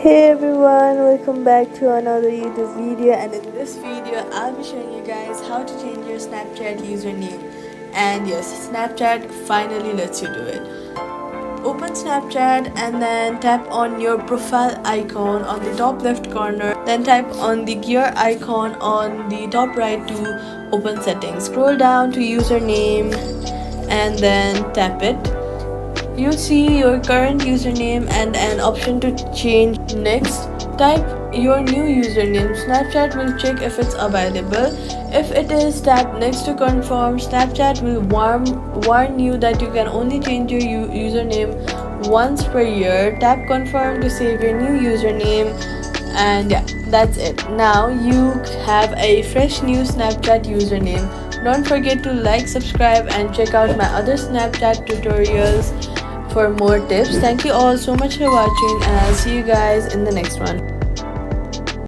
Hey everyone, welcome back to another YouTube video, and in this video I'll be showing you guys how to change your Snapchat username. And yes, Snapchat finally lets you do it. Open Snapchat and then tap on your profile icon on the top left corner, then tap on the gear icon on the top right to open settings. Scroll down to username and then tap it. You'll see your current username and an option to change. Next, type your new username. Snapchat will check if it's available. If it is, tap next to confirm. Snapchat will warn you that you can only change your username once per year. Tap confirm to save your new username. And yeah, that's it. Now you have a fresh new Snapchat username. Don't forget to like, subscribe, and check out my other Snapchat tutorials for more tips. Thank you all so much for watching, and I'll see you guys in the next one.